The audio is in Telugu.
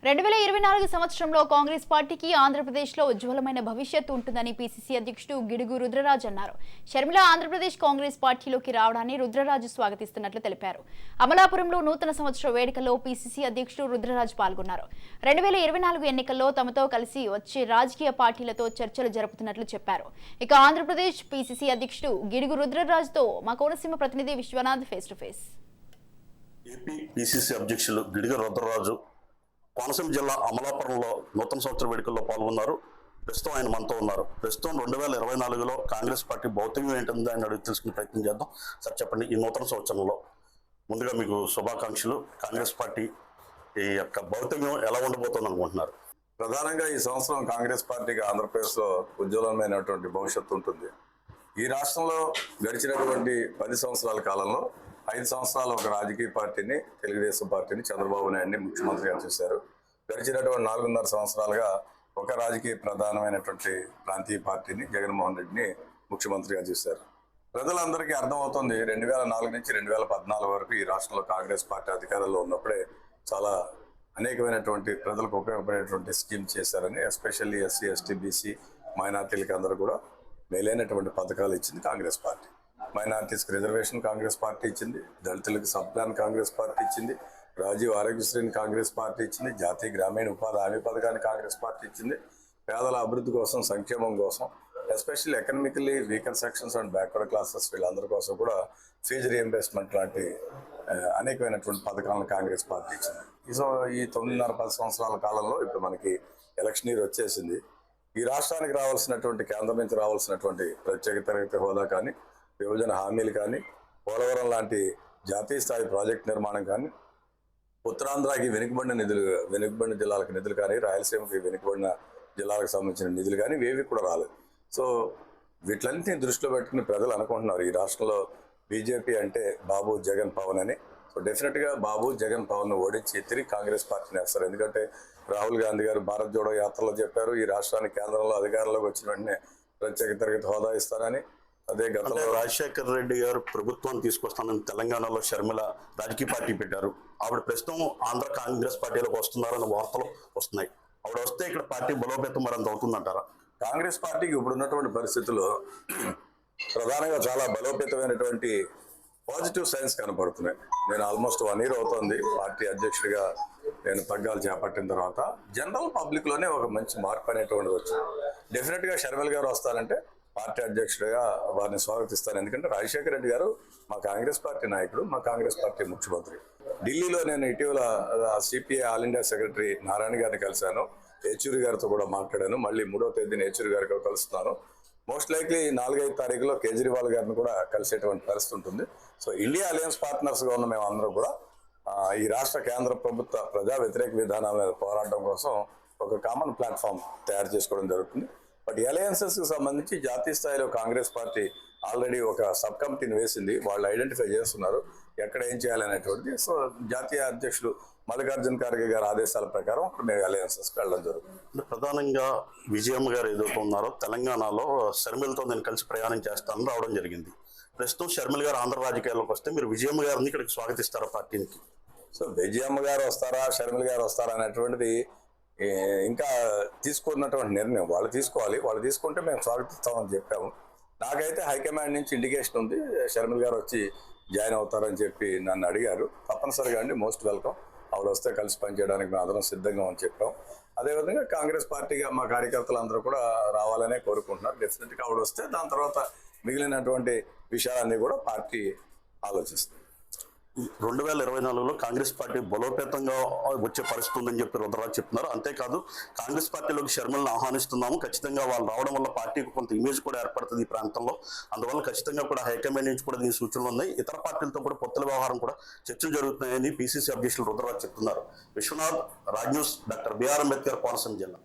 2024 సంవత్సరంలో కాంగ్రెస్ పార్టీకి ఆంధ్రప్రదేశ్లో ఉజ్వలమైన భవిష్యత్తు ఉంటుందని పీసీసీ అధ్యక్షుడు గిడుగు రుద్రరాజు అన్నారు. షర్మిల ఆంధ్రప్రదేశ్ కాంగ్రెస్ పార్టీలోకి రావడాన్ని రుద్రరాజు స్వాగతిస్తున్నట్లు తెలిపారు. అమలాపురంలో నూతన సంవత్సర వేడుకల్లో పీసీసీ అధ్యక్షుడు రుద్రరాజు పాల్గొన్నారు. 2024 ఎన్నికల్లో తమతో కలిసి వచ్చే రాజకీయ పార్టీలతో చర్చలు జరుపుతున్నట్లు చెప్పారు. ఇక ఆంధ్రప్రదేశ్ పీసీసీ అధ్యక్షుడు గిడుగు రుద్రరాజుతో మా కోనసీమ ప్రతినిధి Vishwanath face to face. AP PCC అధ్యక్షులు గిడుగు రుద్రరాజు కోనసీమ జిల్లా అమలాపురంలో నూతన సంవత్సర వేడుకల్లో పాల్గొన్నారు. ప్రస్తుతం ఆయన మనతో ఉన్నారు. ప్రస్తుతం 2024లో కాంగ్రెస్ పార్టీ భౌతికం ఏంటందో ఆయన అడిగి తెలుసుకునే ప్రయత్నం చేద్దాం. సార్ చెప్పండి, ఈ నూతన సంవత్సరంలో ముందుగా మీకు శుభాకాంక్షలు. కాంగ్రెస్ పార్టీ ఈ యొక్క భౌతికం ఎలా ఉండబోతుంది అనుకుంటున్నారు? ప్రధానంగా ఈ సంవత్సరం కాంగ్రెస్ పార్టీకి ఆంధ్రప్రదేశ్లో ఉజ్వలమైనటువంటి భవిష్యత్తు ఉంటుంది. ఈ రాష్ట్రంలో గడిచినటువంటి 10 సంవత్సరాల కాలంలో 5 సంవత్సరాలు ఒక రాజకీయ పార్టీని, తెలుగుదేశం పార్టీని, చంద్రబాబు నాయుడిని ముఖ్యమంత్రిగా చేశారు. గడిచినటువంటి 4.5 సంవత్సరాలుగా ఒక రాజకీయ ప్రధానమైనటువంటి ప్రాంతీయ పార్టీని, జగన్మోహన్ రెడ్డిని ముఖ్యమంత్రిగా చేశారు. ప్రజలందరికీ అర్థమవుతుంది 2004 నుంచి 2014 వరకు ఈ రాష్ట్రంలో కాంగ్రెస్ పార్టీ అధికారంలో ఉన్నప్పుడే చాలా అనేకమైనటువంటి ప్రజలకు ఉపయోగపడేటువంటి స్కీమ్ చేశారని, ఎస్పెషల్లీ ఎస్సీ, ఎస్టీ, బీసీ మైనార్టీలకి అందరూ కూడా మేలైనటువంటి పథకాలు ఇచ్చింది కాంగ్రెస్ పార్టీ. మైనార్టీస్కి రిజర్వేషన్ కాంగ్రెస్ పార్టీ ఇచ్చింది, దళితులకు సబ్ ప్లాన్ కాంగ్రెస్ పార్టీ ఇచ్చింది, రాజీవ్ ఆరోగ్యశ్రీని కాంగ్రెస్ పార్టీ ఇచ్చింది, జాతీయ గ్రామీణ ఉపాధి హామీ పథకాన్ని కాంగ్రెస్ పార్టీ ఇచ్చింది. పేదల అభివృద్ధి కోసం, సంక్షేమం కోసం, especially economically weaker sections and backward classes వీళ్ళందరి కోసం కూడా ఫీజు రీఎంబర్స్మెంట్ లాంటి అనేకమైనటువంటి పథకాలను కాంగ్రెస్ పార్టీ ఇచ్చింది. ఈ 9.5-10 సంవత్సరాల కాలంలో ఇప్పుడు మనకి ఎలక్షన్ ఇయర్ వచ్చేసింది. ఈ రాష్ట్రానికి రావాల్సినటువంటి, కేంద్రం నుంచి రావాల్సినటువంటి ప్రత్యేక తరగతి హోదా కానీ, విభజన హామీలు కానీ, పోలవరం లాంటి జాతీయ స్థాయి ప్రాజెక్ట్ నిర్మాణం కానీ, ఉత్తరాంధ్రకి వెనుకబడిన జిల్లాలకు నిధులు కానీ, రాయలసీమకి వెనుకబడిన జిల్లాలకు సంబంధించిన నిధులు కానీ ఇవేవి కూడా రాలేదు. సో వీటిలన్నింటినీ దృష్టిలో పెట్టుకుని ప్రజలు అనుకుంటున్నారు ఈ రాష్ట్రంలో బీజేపీ అంటే బాబు, జగన్, పవన్ అని. సో డెఫినెట్గా బాబు, జగన్, పవన్ను ఓడించి తిరిగి కాంగ్రెస్ పార్టీని వేస్తారు. ఎందుకంటే రాహుల్ గాంధీ గారు భారత్ జోడో యాత్రలో చెప్పారు ఈ రాష్ట్రానికి కేంద్రంలో అధికారంలోకి వచ్చిన వెంటనే ప్రత్యేక తరగతి హోదా ఇస్తానని. అదే గతంలో రాజశేఖర్ రెడ్డి గారు ప్రభుత్వాన్ని తీసుకొస్తానని తెలంగాణలో షర్మిల రాజకీయ పార్టీ పెట్టారు. ఆవిడ ప్రస్తుతం ఆంధ్ర కాంగ్రెస్ పార్టీలోకి వస్తున్నారన్న వార్తలు వస్తున్నాయి. ఆవిడ వస్తే ఇక్కడ పార్టీ బలోపేతం మరింత అవుతుందంటారా? కాంగ్రెస్ పార్టీకి ఇప్పుడు ఉన్నటువంటి పరిస్థితుల్లో ప్రధానంగా చాలా బలోపేతమైనటువంటి పాజిటివ్ సైన్స్ కనపడుతున్నాయి. నేను ఆల్మోస్ట్ 1 year అవుతుంది పార్టీ అధ్యక్షుడిగా నేను పగ్గాలు చేపట్టిన తర్వాత. జనరల్ పబ్లిక్లోనే ఒక మంచి మార్పు అనేటువంటిది వచ్చింది. డెఫినెట్గా షర్మిల గారు వస్తారంటే పార్టీ అధ్యక్షుడిగా వారిని స్వాగతిస్తాను. ఎందుకంటే రాజశేఖర రెడ్డి గారు మా కాంగ్రెస్ పార్టీ నాయకుడు, మా కాంగ్రెస్ పార్టీ ముఖ్యమంత్రి. ఢిల్లీలో నేను ఇటీవల CPI all India secretary Narayana గారిని కలిశాను, యేచూరి గారితో కూడా మాట్లాడాను. మళ్ళీ 3వ తేదీన యేచూరి గారితో కలుస్తున్నాను. మోస్ట్ లైక్లీ 4-5 తారీఖులో కేజ్రీవాల్ గారిని కూడా కలిసేటువంటి పరిస్థితి ఉంటుంది. సో ఇండియా అలయన్స్ పార్ట్నర్స్గా ఉన్న మేము అందరూ కూడా ఈ రాష్ట్ర కేంద్ర ప్రభుత్వ ప్రజా వ్యతిరేక విధానాల మీద పోరాటం కోసం ఒక కామన్ ప్లాట్ఫామ్ తయారు చేసుకోవడం జరుగుతుంది. బట్ అలయన్సెస్కి సంబంధించి జాతీయ స్థాయిలో కాంగ్రెస్ పార్టీ ఆల్రెడీ ఒక సబ్ కమిటీని వేసింది. వాళ్ళు ఐడెంటిఫై చేస్తున్నారు ఎక్కడ ఏం చేయాలనేటువంటిది. సో జాతీయ అధ్యక్షులు మల్లికార్జున ఖార్గే గారి ఆదేశాల ప్రకారం అక్కడ మేము అలయన్సెస్కి వెళ్ళడం జరుగుతుంది. ప్రధానంగా విజయమ్మ గారు ఏదైతే ఉన్నారో తెలంగాణలో షర్మిలతో నేను కలిసి ప్రయాణం చేస్తానని రావడం జరిగింది. ప్రస్తుతం షర్మిల గారు ఆంధ్ర రాజకీయాల్లోకి వస్తే మీరు విజయమ్మ గారిని ఇక్కడికి స్వాగతిస్తారా పార్టీకి? సో విజయమ్మ గారు వస్తారా, షర్మిల గారు వస్తారా అనేటువంటిది ఇంకా తీసుకున్నటువంటి నిర్ణయం వాళ్ళు తీసుకోవాలి. వాళ్ళు తీసుకుంటే మేము స్వాగతిస్తామని చెప్పాము. నాకైతే హైకమాండ్ నుంచి ఇండికేషన్ ఉంది షర్మిల గారు వచ్చి జాయిన్ అవుతారని చెప్పి నన్ను అడిగారు. తప్పనిసరిగా అండి, మోస్ట్ వెల్కమ్. ఆవిడ వస్తే కలిసి పనిచేయడానికి మేము అందరం సిద్ధంగా అని చెప్పాం. అదేవిధంగా కాంగ్రెస్ పార్టీగా మా కార్యకర్తలు అందరూ కూడా రావాలనే కోరుకుంటున్నారు. డెఫినెట్గా ఆవిడ వస్తే దాని తర్వాత మిగిలినటువంటి విషయాలన్నీ కూడా పార్టీ ఆలోచిస్తుంది. 2024లో కాంగ్రెస్ పార్టీ బలోపేతంగా వచ్చే పరిస్థితి ఉందని చెప్పి రుద్రరాజు చెప్తున్నారు. అంతేకాదు కాంగ్రెస్ పార్టీలోకి షర్మిలను ఆహ్వానిస్తున్నాము, ఖచ్చితంగా వాళ్ళు రావడం వల్ల పార్టీకి కొంత ఇమేజ్ కూడా ఏర్పడుతుంది ఈ ప్రాంతంలో. అందువల్ల ఖచ్చితంగా కూడా హైకమాండ్ నుంచి కూడా దీని సూచనలు ఉన్నాయి. ఇతర పార్టీలతో కూడా పొత్తుల వ్యవహారం కూడా చర్చలు జరుగుతున్నాయని పీసీసీ అధ్యక్షులు రుద్రరాజు చెప్తున్నారు. Vishwanath, Raj news, doctor BR Ambedkar, Konaseema జిల్లా.